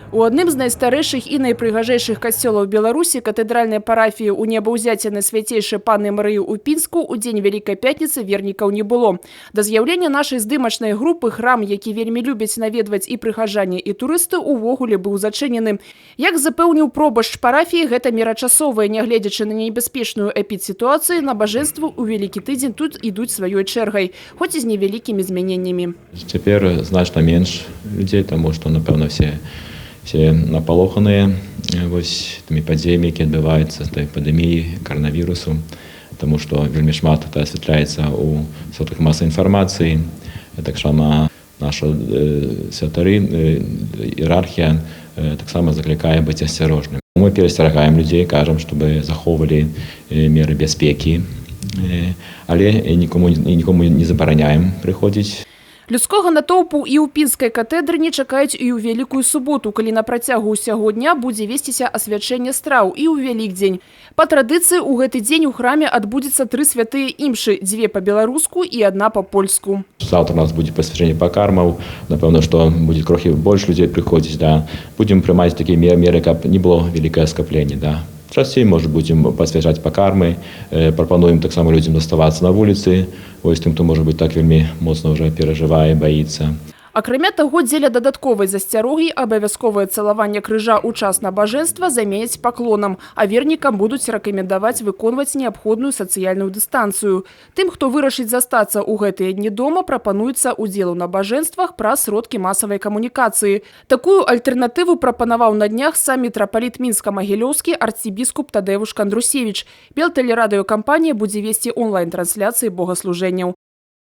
У адным з найстарэйшых і найпрыгажэйшых касцёлаў Беларусі катэдральнай парафіі ў небаўзяцены свяцейшай панны Марыі ў Пінску у дзень Вялікай Пятніцы вернікаў не было. Да з'яўлення нашай здымачнай групы храм, які вельмі любяць наведваць і прыхажане, і турысты, увогуле быў зачынены. Як запэўніў пробашч парафіі, гэта мера часовая, нягледзячы на небяспечную эпідсітуацыю, набажэнствы ў Вялікі тыдзень тут ідуць сваёй чэргай, хоць і з невялікімі змяненнямі. Цяпер значна менш людзей, таму што, напэўна, все напалоханыя тымі падзеямі, які адбываюцца, той пандэміі каранавірусу, таму што вельмі шмат асвятляецца ў сродках масавай інфармацыі. Таксама наша святары, іерархія таксама заклікае быць асцярожным. Мы перасцерагаем людзей, кажам, чтобы захоўвалі меры бяспекі, але нікому не забараняем прыходзіць. Людскога натоўпу і ў Пінскай катедры не чакаюць і ў Вялікую суботу, калі на працягу ўсяго дня будзе весціся асвячэнне страў, і ў Вялікдзень. Па традыцыі ў гэты дзень у храме адбудзецца 3 святыя імшы, 2 па-беларуску і 1 па-польску. Заўтра у нас будзе пасвячэнне пакармаў, напэўна, што будзе крохі больш людзей прыходзіць, да. Будзем прымаць такія меры, каб не было вялікае скапленне, да. Часцей, можа, будзем пасвячаць пакармы, прапануем таксама людзям заставацца на вуліцы, тым, хто, можа быць, так вельмі моцна ўжо перажывае, баіцца. Акрамя таго, дзеля дадатковай засцярогі абавязковае цалаванне крыжа ў час набажэнства заменяць паклонам, а вернікам будуць рэкамендаваць выконваць неабходную сацыяльную дыстанцыю. Тым, хто вырашыць застацца ў гэтыя дні дома, прапануецца ўдзел у набажэнствах праз сродкі масавай камунікацыі. Такую альтэрнатыву прапанаваў на днях сам мітрапаліт Мінска-Магілёўскі арцыбіскуп Тадэвуш Кандрусевіч. Белтэлерадыёкампанія будзе весці онлайн-трансляцыі богаслужэнняў.